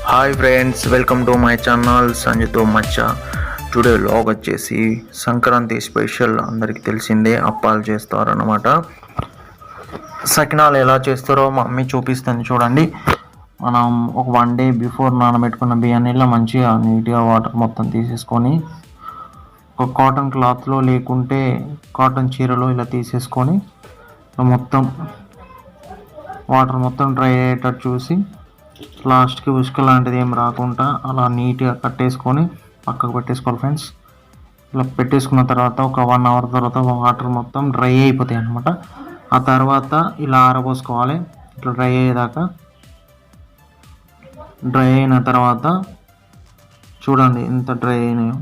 Hi friends, welcome to my channel సంజయ్తో మచ్చా. Today vlog వచ్చేసి సంక్రాంతి స్పెషల్. అందరికీ తెలిసిందే, అప్పాలు చేస్తారన్నమాట. సకినాలు ఎలా చేస్తారో మమ్మీ చూపిస్తుంది చూడండి. మనం ఒక 1 day బిఫోర్ నానబెట్టుకున్న బియ్యాన్ని మంచిగా నీట్గా వాటర్ మొత్తం తీసేసుకొని ఒక కాటన్ క్లాత్లో లేకుంటే కాటన్ చీరలో ఇలా తీసేసుకొని మొత్తం వాటర్ మొత్తం డ్రై అయ్యేటట్టు చూసి లాస్ట్కి ఉసుక లాంటిది ఏం రాకుండా అలా నీట్గా కట్టేసుకొని పక్కకు పెట్టేసుకోవాలి ఫ్రెండ్స్. ఇలా పెట్టేసుకున్న తర్వాత ఒక 1 hour తర్వాత వాటర్ మొత్తం డ్రై అయిపోతాయి అన్నమాట. ఆ తర్వాత ఇలా ఆరబోసుకోవాలి ఇట్లా డ్రై అయ్యేదాకా. డ్రై అయిన తర్వాత చూడండి ఎంత డ్రై అయినాయో,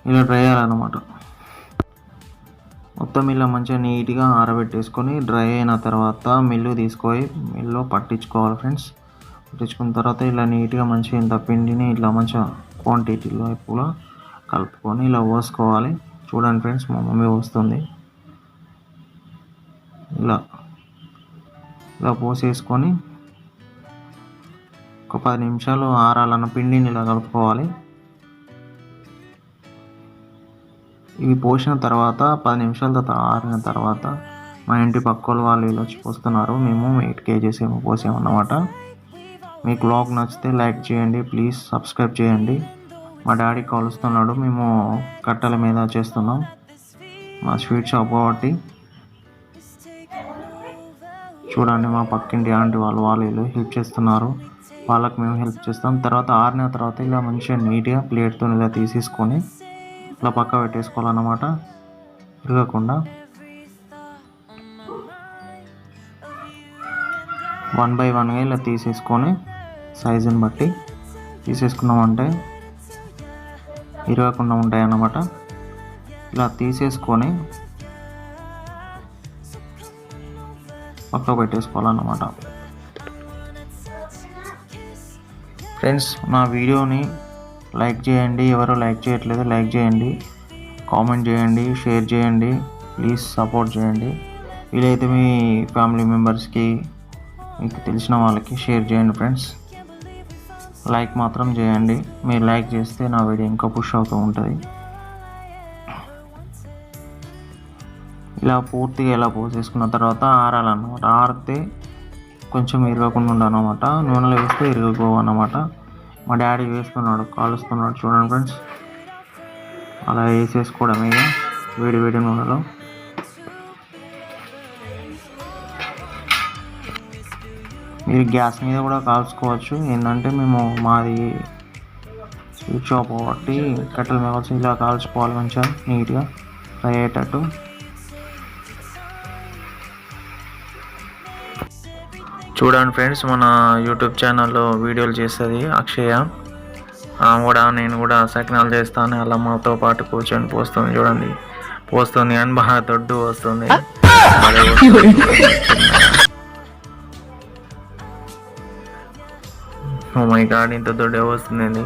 ఇలా డ్రై అయ్యాలన్నమాట. మొత్తం ఇలా మంచిగా నీట్గా ఆరబెట్టేసుకొని డ్రై అయిన తర్వాత మిల్లు తీసుకొని మిల్లులో పట్టించుకోవాలి ఫ్రెండ్స్. పట్టించుకున్న తర్వాత ఇలా నీట్గా మంచిగా ఇంత పిండిని ఇట్లా మంచిగా క్వాంటిటీలో ఎక్కువగా కలుపుకొని ఇలా పోసుకోవాలి. చూడండి ఫ్రెండ్స్, మా మమ్మీ పోస్తుంది. ఇలా ఇలా పోసేసుకొని ఒక 10 నిమిషాలు ఆరాలన్న పిండిని ఇలా కలుపుకోవాలి. ఇవి పోసిన తర్వాత 10 నిమిషాల తర్వాత ఆరిన తర్వాత మా ఇంటి పక్క వాళ్ళు ఇలా వచ్చి పోస్తున్నారు. మేము 8 kgs ఏమో పోసామన్నమాట. మీకు వ్లాగ్ నచ్చితే లైక్ చేయండి, ప్లీజ్ సబ్స్క్రైబ్ చేయండి. మా డాడీ కాలుస్తున్నాడు, మేము కట్టెల మీద చేస్తున్నాం. మా స్వీట్ షాప్ కాబట్టి చూడండి, మా పక్కింటి ఆంటీ వాళ్ళు ఇలా హెల్ప్ చేస్తున్నారు. వాళ్ళకి మేము హెల్ప్ చేస్తాం. తర్వాత ఆరిన తర్వాత ఇలా మంచిగా నీట్గా ప్లేట్తో ఇలా తీసేసుకొని ఇలా పక్క పెట్టేసుకోవాలన్నమాట. తిరగకుండా 1 by 1గా ఇలా తీసేసుకొని సైజుని బట్టి తీసేసుకున్నామంటే ఇరగకుండా ఉంటాయి అన్నమాట. ఇలా తీసేసుకొని పక్కకు పెట్టేసుకోవాలన్నమాట. ఫ్రెండ్స్, నా వీడియోని లైక్ చేయండి. ఎవరు లైక్ చేయట్లేదు, లైక్ చేయండి, కామెంట్ చేయండి, షేర్ చేయండి, ప్లీజ్ సపోర్ట్ చేయండి. వీలైతే మీ ఫ్యామిలీ మెంబర్స్కి, మీకు తెలిసిన వాళ్ళకి షేర్ చేయండి ఫ్రెండ్స్. లైక్ మాత్రం చేయండి. మీరు లైక్ చేస్తే నా వీడియో ఇంకా పుష్ అవుతూ ఉంటుంది. ఇలా పూర్తిగా ఇలా పోసేసుకున్న తర్వాత ఆరాలన్నమాట. ఆరితే కొంచెం ఇరగకుండా ఉండనమాట. నూనెలో వేస్తే ఇరగపోవన్నమాట. మా డాడీ వేస్తున్నాడు, కాలుస్తున్నాడు. చూడండి ఫ్రెండ్స్, అలా వేసేసుకోవడం ఇక వేడి వేడి నూనెలో. మీరు గ్యాస్ మీద కూడా కాల్చుకోవచ్చు. ఏంటంటే మేము మాది స్వీట్ షాప్ కాబట్టి కట్టెల మీద వచ్చి ఇలా కాల్చుకోవాలి, మంచిగా నీట్గా ఫ్రై అయ్యేటట్టు. చూడండి ఫ్రెండ్స్, మన యూట్యూబ్ ఛానల్లో వీడియోలు చేస్తుంది అక్షయ. నేను కూడా సకినాలు చేస్తాను. అలా మాతో పాటు కూర్చొని పోస్తుంది. చూడండి, పోస్తుంది అని బాగా దొడ్డు వస్తుంది. ఓ మై గాడ్, ఇంత దొడ్డే వస్తుంది.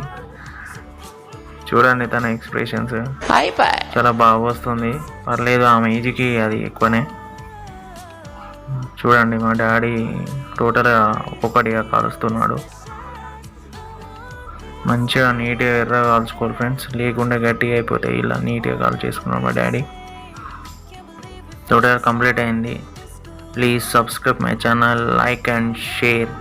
చూడండి తన ఎక్స్ప్రెషన్స్, చాలా బాగా వస్తుంది. పర్లేదు, ఆమె ఏజ్కి అది ఎక్కువనే. చూడండి, మా డాడీ టోటల్గా ఒక్కొక్కటిగా కాలుస్తున్నాడు. మంచిగా నీట్గా ఎర్రగా కాల్చుకోవాలి ఫ్రెండ్స్, లేకుండా గట్టిగా అయిపోతాయి. ఇలా నీట్గా కాల్ చేసుకున్నాడు మా డాడీ. టోటల్గా కంప్లీట్ అయింది. Please subscribe my channel, like and share.